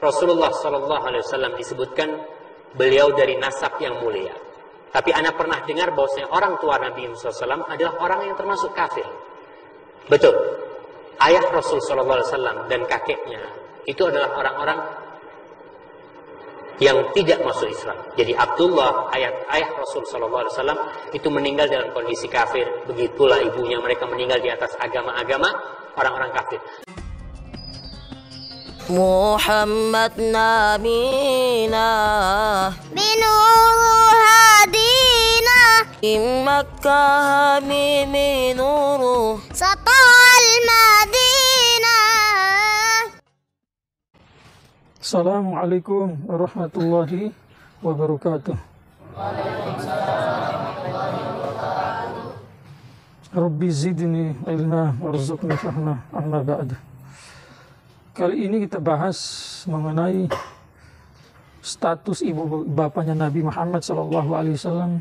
Rasulullah SAW disebutkan beliau dari nasab yang mulia. Tapi ana pernah dengar bahwasanya orang tua Nabi SAW adalah orang yang termasuk kafir. Betul. Ayah Rasul SAW dan kakeknya itu adalah orang-orang yang tidak masuk Islam. Jadi Abdullah, ayah Rasul SAW itu meninggal dalam kondisi kafir. Begitulah ibunya, mereka meninggal di atas agama-agama orang-orang kafir. Muhammad nabina binuru hadina in Makkah min nuru satal Madinah. Assalamualaikum warahmatullahi wabarakatuh. Rabbi zidni ilma warzuqni fahma amma ba'd. Kali ini kita bahas mengenai status ibu bapanya Nabi Muhammad SAW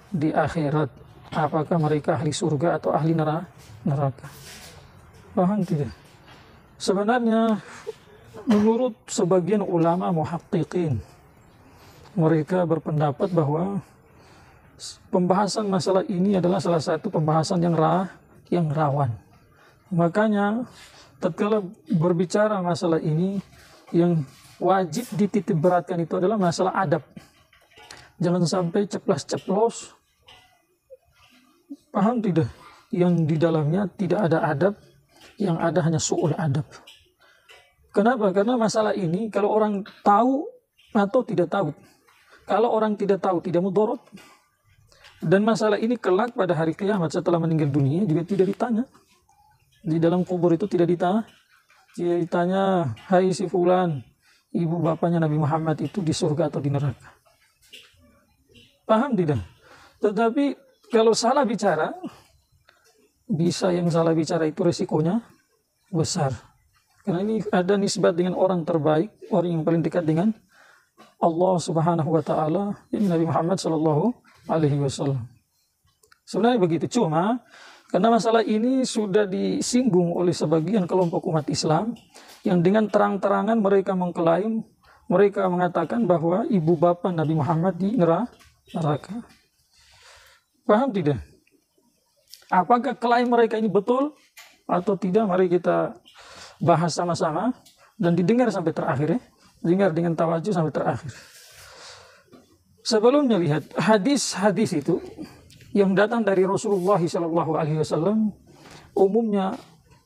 di akhirat. Apakah mereka ahli surga atau ahli neraka? Paham tidak? Sebenarnya menurut sebagian ulama muhaqqiqin, mereka berpendapat bahwa pembahasan masalah ini adalah salah satu pembahasan yang rawan. Makanya tatkala berbicara masalah ini, yang wajib dititik beratkan itu adalah masalah adab. Jangan sampai ceplas-ceplos, paham tidak? Yang di dalamnya tidak ada adab, yang ada hanya su'ul adab. Kenapa? Karena masalah ini kalau orang tahu atau tidak tahu, kalau orang tidak tahu tidak mudorot. Dan masalah ini kelak pada hari kiamat setelah meninggal dunia juga tidak ditanya. Di dalam kubur itu tidak ditanya, hai si fulan, ibu bapanya Nabi Muhammad itu di surga atau di neraka. Paham tidak? Tetapi kalau salah bicara, bisa yang salah bicara itu resikonya besar. Karena ini ada nisbat dengan orang terbaik, orang yang paling dekat dengan Allah Subhanahu wa taala, ini Nabi Muhammad sallallahu alaihi wasallam. Sebenarnya begitu, cuma karena masalah ini sudah disinggung oleh sebagian kelompok umat Islam yang dengan terang-terangan mereka mengklaim, mereka mengatakan bahwa ibu bapa Nabi Muhammad di neraka. Paham tidak? Apakah klaim mereka ini betul atau tidak? Mari kita bahas sama-sama dan didengar sampai terakhir ya. Dengar dengan tawajuh sampai terakhir. Sebelumnya lihat hadis-hadis itu yang datang dari Rasulullah SAW, umumnya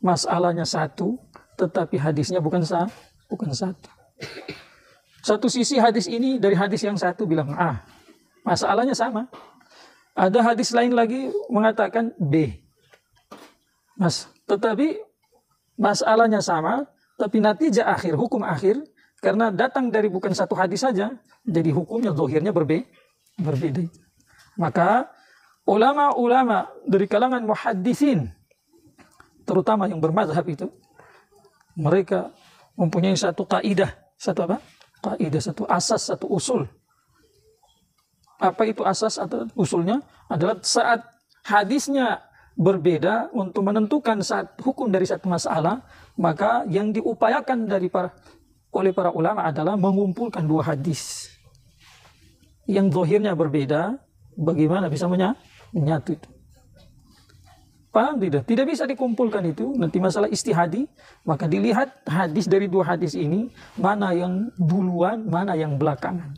masalahnya satu, tetapi hadisnya bukan satu. Satu sisi hadis ini dari hadis yang satu bilang A, masalahnya sama. Ada hadis lain lagi mengatakan B. Tetapi masalahnya sama, tapi natijah akhir, hukum akhir, karena datang dari bukan satu hadis saja, jadi hukumnya zahirnya berbeda. Maka ulama-ulama dari kalangan muhaddisin, terutama yang bermazhab itu, mereka mempunyai satu kaidah, satu asas, satu usul. Apa itu asas atau usulnya? Adalah saat hadisnya berbeda untuk menentukan hukum dari satu masalah, maka yang diupayakan oleh para ulama adalah mengumpulkan dua hadis yang zahirnya berbeda. Bagaimana bisa menyatu itu? Paham tidak? Tidak bisa dikumpulkan itu. Nanti masalah istihadi, maka dilihat hadis dari dua hadis ini, mana yang duluan, mana yang belakangan.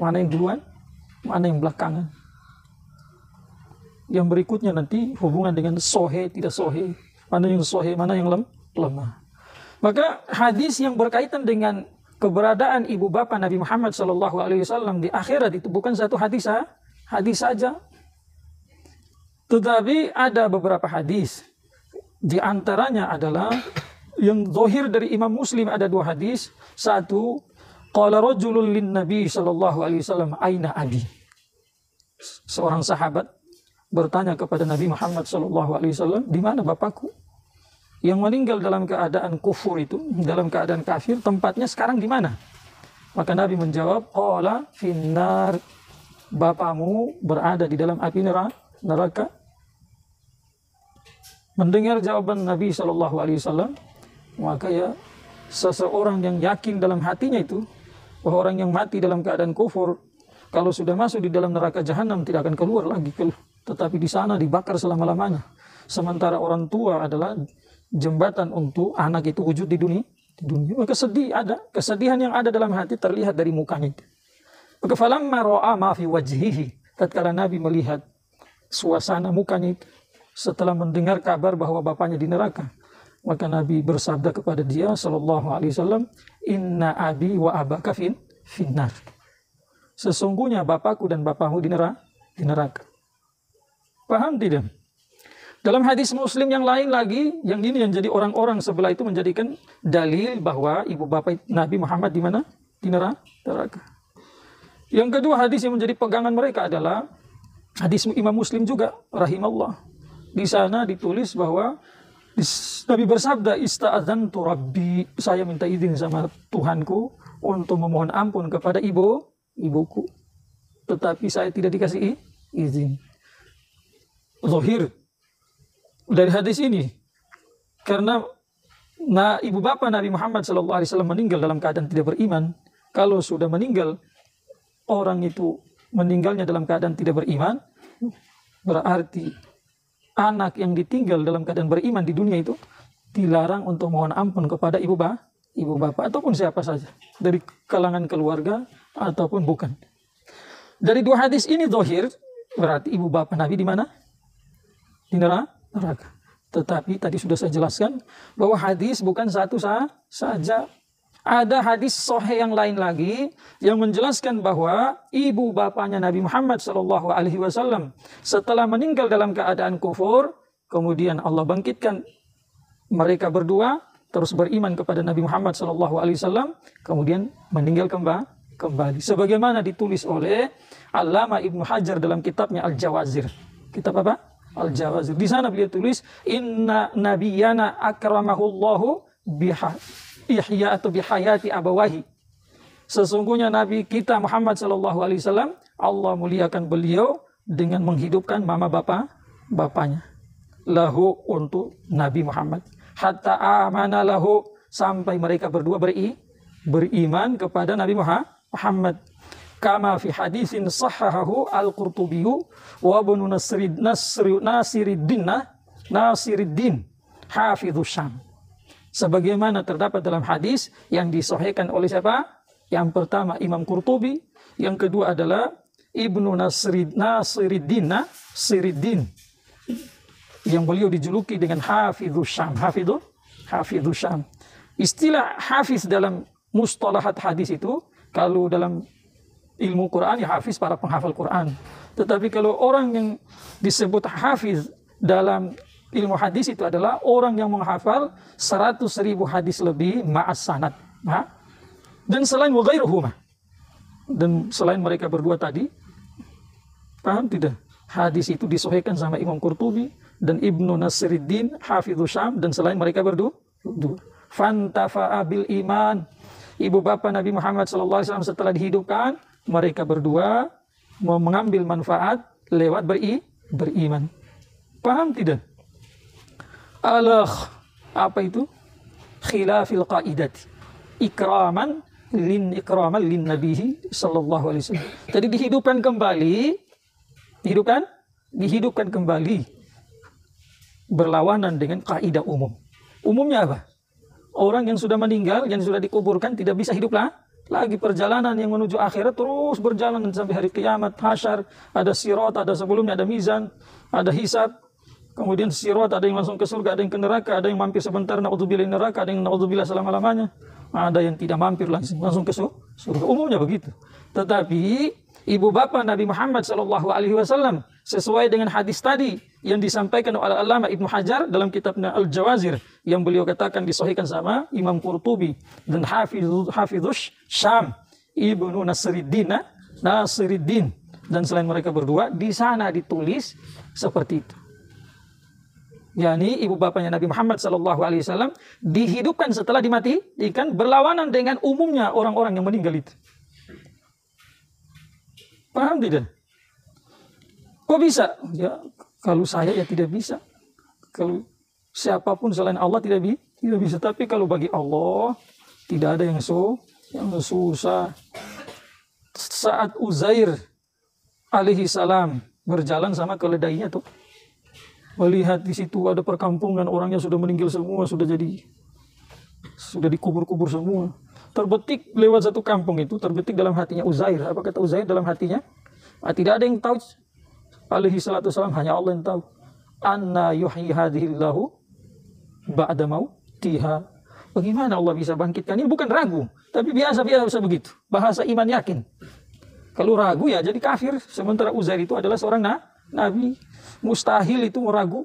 Mana yang duluan, mana yang belakangan. Yang berikutnya nanti hubungan dengan sohe, tidak sohe. Mana yang sohe, mana yang lemah. Maka hadis yang berkaitan dengan keberadaan ibu bapa Nabi Muhammad SAW di akhirat itu bukan satu hadis saja. Tetapi ada beberapa hadis. Di antaranya adalah yang zahir dari Imam Muslim, ada dua hadis. Satu, qala rajulun lin Nabi SAW, aina abi? Seorang sahabat bertanya kepada Nabi Muhammad SAW, di mana bapakku? Yang meninggal dalam keadaan kufur itu, dalam keadaan kafir, tempatnya sekarang di mana? Maka Nabi menjawab, qala finnar, bapamu berada di dalam api neraka. Mendengar jawaban Nabi SAW, maka ya seseorang yang yakin dalam hatinya itu bahwa orang yang mati dalam keadaan kufur, kalau sudah masuk di dalam neraka jahanam tidak akan keluar lagi, tetapi di sana dibakar selama-lamanya. Sementara orang tua adalah jembatan untuk anak itu wujud di dunia. Maka kesedihan yang ada dalam hati terlihat dari mukanya itu. Maka falamma ra'a ma fi wajhihi, tatkala Nabi melihat suasana mukanya itu setelah mendengar kabar bahwa bapaknya di neraka, maka Nabi bersabda kepada dia sallallahu alaihi wasallam, "Inna abi wa abaka finnar." Sesungguhnya bapakku dan bapakmu di neraka. Paham tidak? Dalam hadis Muslim yang lain lagi, yang ini yang jadi orang-orang sebelah itu menjadikan dalil bahwa ibu bapak Nabi Muhammad di mana? Di neraka. Yang kedua hadis yang menjadi pegangan mereka adalah hadis Imam Muslim juga rahimallah. Di sana ditulis bahwa Nabi bersabda, "Ista'adzantu Rabbi," saya minta izin sama Tuhanku untuk memohon ampun kepada ibuku. Tetapi saya tidak dikasih izin. Zahir dari hadis ini, karena ibu bapa Nabi Muhammad SAW meninggal dalam keadaan tidak beriman. Kalau sudah meninggal, orang itu meninggalnya dalam keadaan tidak beriman, berarti anak yang ditinggal dalam keadaan beriman di dunia itu dilarang untuk mohon ampun kepada ibu bapak ataupun siapa saja dari kalangan keluarga ataupun bukan. Dari dua hadis ini zahir berarti ibu bapak Nabi di mana? Di neraka. Tetapi tadi sudah saya jelaskan bahwa hadis bukan satu saja. Ada hadis sahih yang lain lagi yang menjelaskan bahwa ibu bapanya Nabi Muhammad SAW setelah meninggal dalam keadaan kufur, kemudian Allah bangkitkan mereka berdua terus beriman kepada Nabi Muhammad SAW, kemudian meninggal kembali. Sebagaimana ditulis oleh Allamah Ibnu Hajar dalam kitabnya Al-Jawazir. Kitab apa? Al-Jawazir. Di sana beliau tulis, "Inna nabiyana akramahullahu ihya atau bihayati abawahi." Sesungguhnya Nabi kita Muhammad SAW, Allah muliakan beliau dengan menghidupkan mama bapanya. Lahu untuk Nabi Muhammad. Hatta amana lahu, sampai mereka berdua beriman kepada Nabi Muhammad. Kama fi hadisin sahahahu al-Qurtubiyu wa ibnu Nasiruddin Hafidhus Syam. Sebagaimana terdapat dalam hadis yang disahihkan oleh siapa? Yang pertama Imam Qurtubi, yang kedua adalah Ibnu Nasiruddin yang beliau dijuluki dengan Hafidhus Syam. Hafidhus Syam. Istilah hafiz dalam mustalahat hadis itu, kalau dalam ilmu Quran ya hafiz para penghafal Quran. Tetapi kalau orang yang disebut hafiz dalam ilmu hadis itu adalah orang yang menghafal 100.000 hadis lebih ma'as sanad. Dan selain waghairuhuma. Dan selain mereka berdua tadi, paham tidak? Hadis itu disahihkan sama Imam Qurtubi dan Ibnu Nasiruddin Hafidhus Syam dan selain mereka berdua. Fantafa'a bil iman. Ibu bapa Nabi Muhammad SAW setelah dihidupkan, mereka berdua mau mengambil manfaat lewat beriman. Paham tidak? Apa itu? Khilafil qaidati. Ikraman lin nabihi sallallahu alaihi wasallam. Jadi dihidupkan kembali berlawanan dengan kaidah umum. Umumnya apa? Orang yang sudah meninggal, yang sudah dikuburkan tidak bisa hidup lagi. Perjalanan yang menuju akhirat terus berjalan sampai hari kiamat, hasyar, ada sirat, ada sebelumnya ada mizan, ada hisab. Kemudian sirat, ada yang langsung ke surga, ada yang ke neraka, ada yang mampir sebentar naudzubillah neraka, ada yang naudzubillah selama-lamanya. Ada yang tidak mampir langsung ke surga. Umumnya begitu. Tetapi ibu bapa Nabi Muhammad SAW sesuai dengan hadis tadi yang disampaikan oleh Allamah Ibnu Hajar dalam kitabnya Al-Jawazir yang beliau katakan disahihkan sama Imam Qurtubi dan Hafidhus Syam Ibnu Nasiruddin dan selain mereka berdua, di sana ditulis seperti itu. yakni ibu bapanya Nabi Muhammad SAW dihidupkan setelah dimatikan, berlawanan dengan umumnya orang-orang yang meninggal itu. Paham tidak? Kok bisa? Ya, kalau saya ya tidak bisa. Kalau siapapun selain Allah tidak bisa. Tapi kalau bagi Allah, Tidak ada yang susah. Saat Uzair alaihi salam berjalan sama keledainya tuh, melihat di situ ada perkampungan, orangnya sudah meninggal semua, sudah dikubur-kubur semua. Terbetik lewat satu kampung itu, terbetik dalam hatinya Uzair. Apa kata Uzair dalam hatinya? Tidak ada yang tahu alaihi salatu wasalam, hanya Allah yang tahu. Anna yuhyi hadhillahu ba'da mautiha. Bagaimana Allah bisa bangkitkan? Ini bukan ragu, tapi biasa begitu. Bahasa iman yakin. Kalau ragu ya jadi kafir. Sementara Uzair itu adalah seorang nabi. Mustahil itu meragu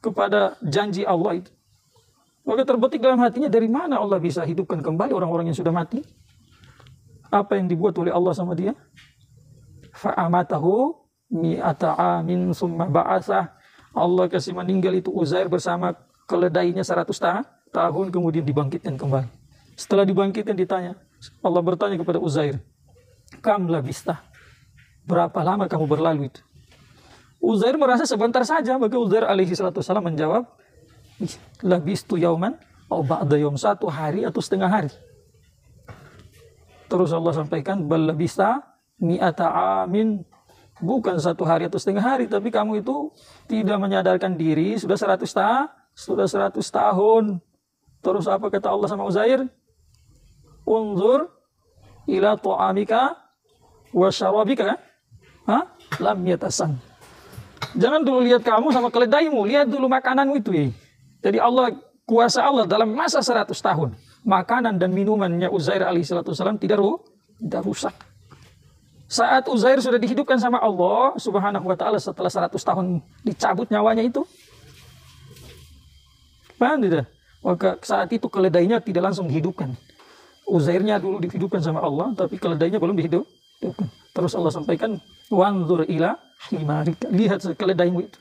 kepada janji Allah itu. Maka terbetik dalam hatinya, dari mana Allah bisa hidupkan kembali orang-orang yang sudah mati? Apa yang dibuat oleh Allah sama dia? Fa'amatahu mi'ata amin summa ba'asah. Allah kasih meninggal itu Uzair bersama keledainya 100 tahun, kemudian dibangkitkan kembali. Setelah dibangkitkan ditanya, Allah bertanya kepada Uzair, kam labista, berapa lama kamu berlalu itu? Uzair merasa sebentar saja, maka Uzair alaihi salatu wasallam menjawab, labistu yauman atau ba'da yaum, 1 hari atau setengah hari. Terus Allah sampaikan, bal labista mi'ata amin, bukan 1 hari atau setengah hari, tapi kamu itu tidak menyadarkan diri sudah 100 tahun. Terus apa kata Allah sama Uzair? Unzur ila ta'amika wa syarabika lam yatasan. Jangan dulu lihat kamu sama keledaimu, lihat dulu makananmu itu. Jadi Allah, kuasa Allah dalam masa 100 tahun, makanan dan minumannya Uzair alaihissalatu wassalam tidak rusak. Saat Uzair sudah dihidupkan sama Allah subhanahu wa ta'ala setelah 100 tahun dicabut nyawanya itu, paham tidak? Maka saat itu keledainya tidak langsung dihidupkan. Uzairnya dulu dihidupkan sama Allah, tapi keledainya belum dihidupkan. Terus Allah sampaikan, wanzur ila himarika, lihat keledaimu itu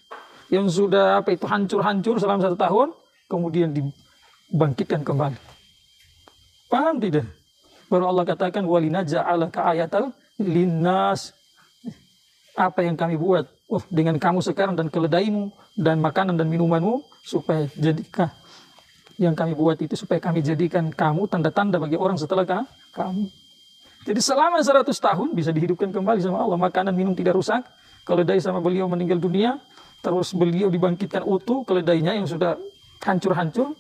yang sudah hancur-hancur selama 1 tahun, kemudian dibangkitkan kembali. Paham tidak? Baru Allah katakan, walinaja'alaka ayatal linnas. Apa yang kami buat dengan kamu sekarang dan keledaimu dan makanan dan minumanmu, supaya jadikan yang kami buat itu, supaya kami jadikan kamu tanda-tanda bagi orang setelah kamu. Jadi selama 100 tahun bisa dihidupkan kembali sama Allah. Makanan minum tidak rusak. Keledai sama beliau meninggal dunia, terus beliau dibangkitkan utuh. Keledainya yang sudah hancur-hancur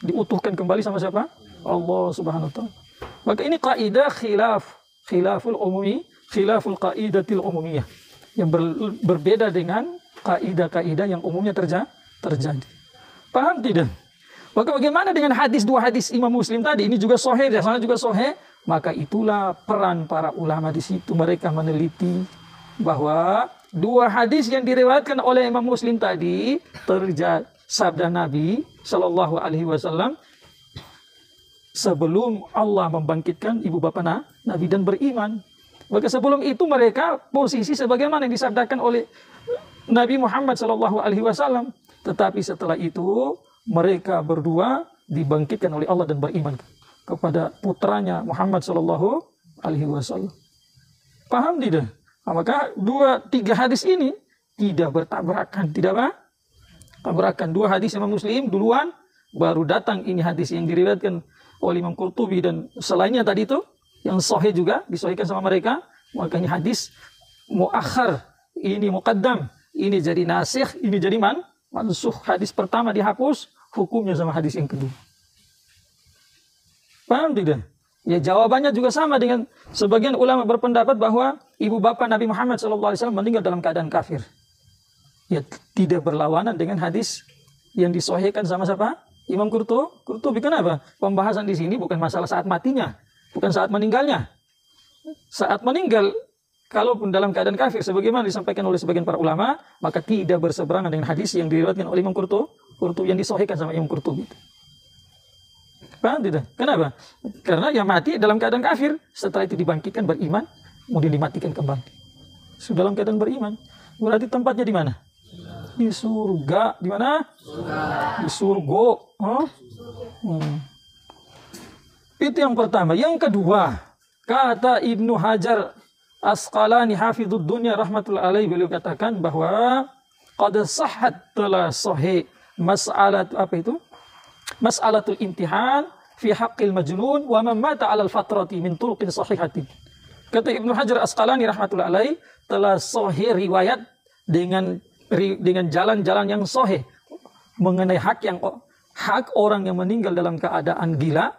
diutuhkan kembali sama siapa? Allah subhanahu wa ta'ala. Maka ini kaidah khilaful umumi, khilaful qaidatil umumiyah, yang berbeda dengan kaidah-kaidah yang umumnya terjadi. Paham tidak? Maka bagaimana dengan hadis, 2 hadis Imam Muslim tadi? Ini juga sahih, sana juga sahih. Maka itulah peran para ulama di situ. Mereka meneliti bahwa 2 hadis yang diriwayatkan oleh Imam Muslim tadi terjadi sabda Nabi Shallallahu Alaihi Wasallam sebelum Allah membangkitkan ibu bapa Nabi dan beriman. Maka sebelum itu mereka posisi sebagaimana yang disabdakan oleh Nabi Muhammad Shallallahu Alaihi Wasallam. Tetapi setelah itu mereka berdua dibangkitkan oleh Allah dan beriman kepada putranya Muhammad Sallallahu Alaihi Wasallam. Paham tidak? Maka 2-3 hadis ini tidak bertabrakan, tidak tabrakan. 2 hadis Imam Muslim duluan, baru datang ini hadis yang diriwayatkan oleh Imam Qurtubi dan selainnya tadi itu yang sahih juga disahihkan sama mereka. Maka ini hadis muakhar, ini muqaddam, ini jadi nasikh, ini jadi mansukh. Hadis pertama dihapus, hukumnya sama hadis yang kedua. Paham tidak? Ya, jawabannya juga sama dengan sebagian ulama berpendapat bahwa ibu bapa Nabi Muhammad SAW meninggal dalam keadaan kafir. Ya, tidak berlawanan dengan hadis yang disahihkan sama siapa? Imam Qurtubi. Kenapa? Pembahasan di sini bukan masalah saat matinya, bukan saat meninggalnya. Saat meninggal, kalaupun dalam keadaan kafir, sebagaimana disampaikan oleh sebagian para ulama, maka tidak berseberangan dengan hadis yang diriwayatkan oleh Imam Qurtubi yang disahihkan sama Imam Qurtubi. Paham tidak? Kenapa? Karena yang mati dalam keadaan kafir, setelah itu dibangkitkan beriman, kemudian dimatikan kembali. Sudah dalam keadaan beriman. Berarti tempatnya di mana? Di surga. Di mana? Di surga. Itu yang pertama. Yang kedua, kata Ibnu Hajar Asqalani hafidhud dunya rahmatullahi alaihi, beliau katakan bahwa qad sahhat telah sahih mas'alat apa itu? Mas'alatul imtihan fi haqqil majnun wa man mata 'alal fatrati min turuqin sahihatin. Kata Ibnu Hajar Asqalani rahmatullah alaih, telah sahih riwayat dengan jalan-jalan yang sahih mengenai hak orang yang meninggal dalam keadaan gila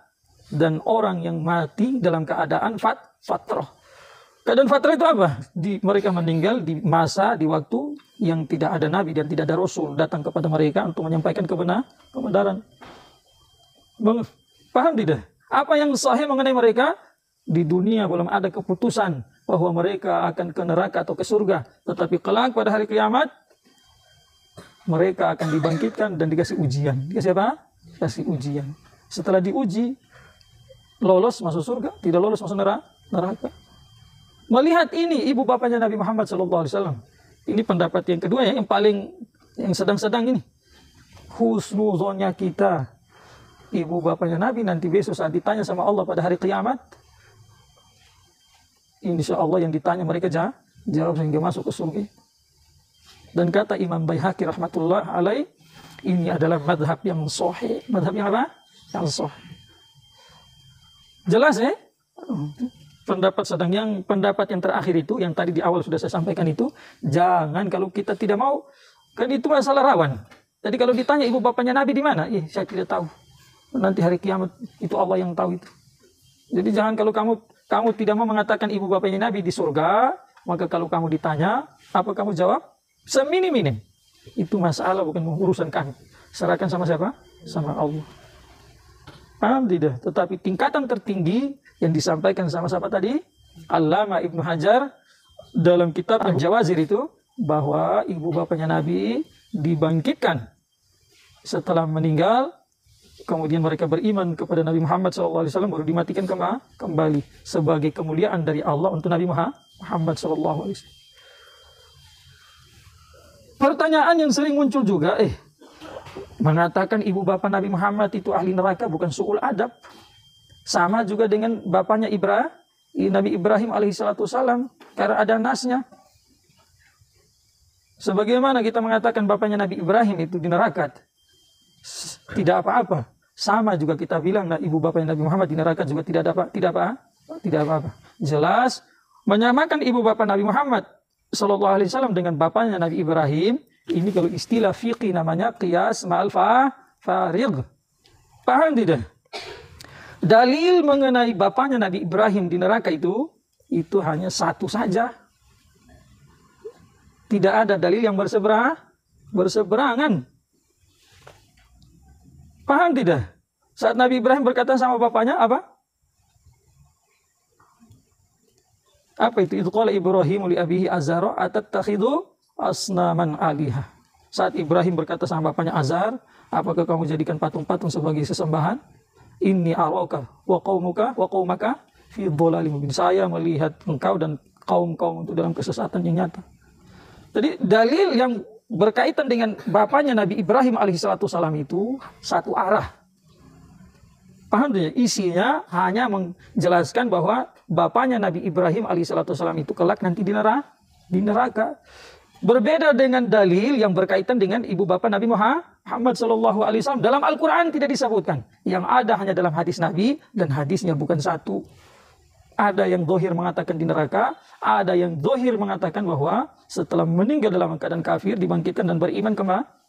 dan orang yang mati dalam keadaan fatrah. Keadaan fatrah itu apa? Mereka meninggal di masa, di waktu yang tidak ada nabi dan tidak ada rasul datang kepada mereka untuk menyampaikan kebenaran. Paham tidak? Apa yang sahih mengenai mereka? Di dunia belum ada keputusan bahwa mereka akan ke neraka atau ke surga. Tetapi kelak pada hari kiamat, mereka akan dibangkitkan dan dikasih ujian. Dikasih apa? Kasih ujian. Setelah diuji, lolos masuk surga, tidak lolos masuk neraka. Melihat ini ibu bapanya Nabi Muhammad SAW. Ini pendapat yang kedua ya, yang sedang-sedang ini. Husnuzonnya kita, ibu bapanya Nabi nanti besok saat ditanya sama Allah pada hari kiamat, insya Allah yang ditanya mereka jawab sehingga masuk ke surga. Dan kata Imam Baihaqi rahmatullah alaih, ini adalah madhab yang sahih. Madhab yang apa? Yang sahih. Jelas ya? Pendapat yang terakhir itu, yang tadi di awal sudah saya sampaikan itu, jangan kalau kita tidak mau, kan itu masalah rawan. Jadi kalau ditanya ibu bapanya Nabi di mana? Saya tidak tahu. Nanti hari kiamat itu Allah yang tahu itu. Jadi jangan kalau kamu tidak mau mengatakan ibu bapanya Nabi di surga, maka kalau kamu ditanya, apa kamu jawab? Seminim-minim. Itu masalah, bukan urusan kami. Serahkan sama siapa? Sama Allah. Paham tidak? Tetapi tingkatan tertinggi yang disampaikan sama siapa tadi? Allamah Ibnu Hajar dalam kitab Al-Jawazir itu, bahwa ibu bapanya Nabi dibangkitkan setelah meninggal, kemudian mereka beriman kepada Nabi Muhammad SAW, baru dimatikan kembali sebagai kemuliaan dari Allah untuk Nabi Muhammad SAW. Pertanyaan yang sering muncul juga, mengatakan ibu bapa Nabi Muhammad itu ahli neraka bukan su'ul adab. Sama juga dengan bapanya Nabi Ibrahim alaihissalam, karena ada nasnya. Sebagaimana kita mengatakan bapaknya Nabi Ibrahim itu di neraka, tidak apa-apa. Sama juga kita bilang ibu bapaknya Nabi Muhammad di neraka juga tidak apa-apa. Jelas menyamakan ibu bapak Nabi Muhammad sallallahu alaihi wasallam dengan bapaknya Nabi Ibrahim, ini kalau istilah fiqih namanya qiyas ma'al fariq. Paham tidak? Dalil mengenai bapaknya Nabi Ibrahim di neraka itu hanya satu saja. Tidak ada dalil yang berseberangan. Paham tidak? Saat Nabi Ibrahim berkata sama bapaknya apa? Apa itu? Itu qala Ibrahim li abihi Azara atattakhidhu asnaman aliha. Saat Ibrahim berkata sama bapaknya Azar, apakah kamu jadikan patung-patung sebagai sesembahan? Inni araka wa qaumaka fi dhalalim mubin. Saya melihat engkau dan kaum-kaum itu dalam kesesatan yang nyata. Jadi dalil yang berkaitan dengan bapaknya Nabi Ibrahim alaihissalam itu satu arah. Paham tidak? Isinya hanya menjelaskan bahwa bapaknya Nabi Ibrahim alaihissalam itu kelak nanti di neraka. Berbeda dengan dalil yang berkaitan dengan ibu bapa Nabi Muhammad SAW. Dalam Al-Quran tidak disebutkan. Yang ada hanya dalam hadis Nabi, dan hadisnya bukan satu. Ada yang dohir mengatakan di neraka, ada yang dohir mengatakan bahwa setelah meninggal dalam keadaan kafir, dibangkitkan dan beriman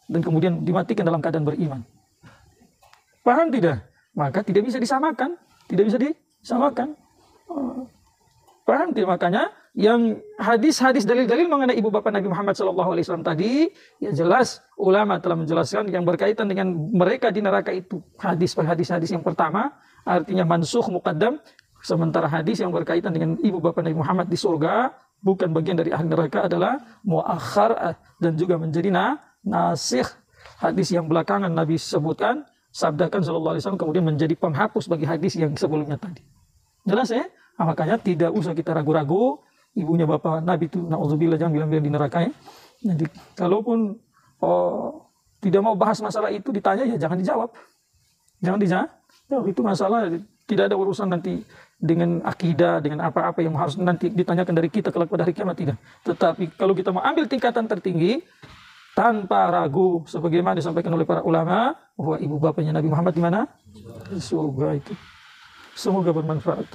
dan kemudian dimatikan dalam keadaan beriman. Paham tidak? Maka tidak bisa disamakan. Tidak bisa disamakan. Paham tidak? Makanya yang hadis-hadis dalil-dalil mengenai ibu bapa Nabi Muhammad SAW tadi, ya jelas ulama telah menjelaskan yang berkaitan dengan mereka di neraka itu hadis yang pertama, artinya mansukh muqaddam, sementara hadis yang berkaitan dengan ibu bapa Nabi Muhammad di surga bukan bagian dari ahli neraka adalah muakhar dan juga menjadi nasikh. Hadis yang belakangan Nabi sebutkan, sabdakan sallallahu alaihi wasallam, kemudian menjadi penghapus bagi hadis yang sebelumnya tadi. Jelas ya? Nah, makanya tidak usah kita ragu-ragu. Ibunya bapak Nabi itu, na'udzubillah, jangan bilang-bilang di neraka ya. Jadi kalaupun tidak mau bahas masalah itu, ditanya ya jangan dijawab. Jangan dijawab. Itu masalah tidak ada urusan nanti dengan akidah, dengan apa-apa yang harus nanti ditanyakan dari kita kelak pada hari kiamat, tidak. Tetapi kalau kita mau ambil tingkatan tertinggi, tanpa ragu sebagaimana disampaikan oleh para ulama bahwa ibu bapanya Nabi Muhammad di mana? Di surga itu. Semoga bermanfaat.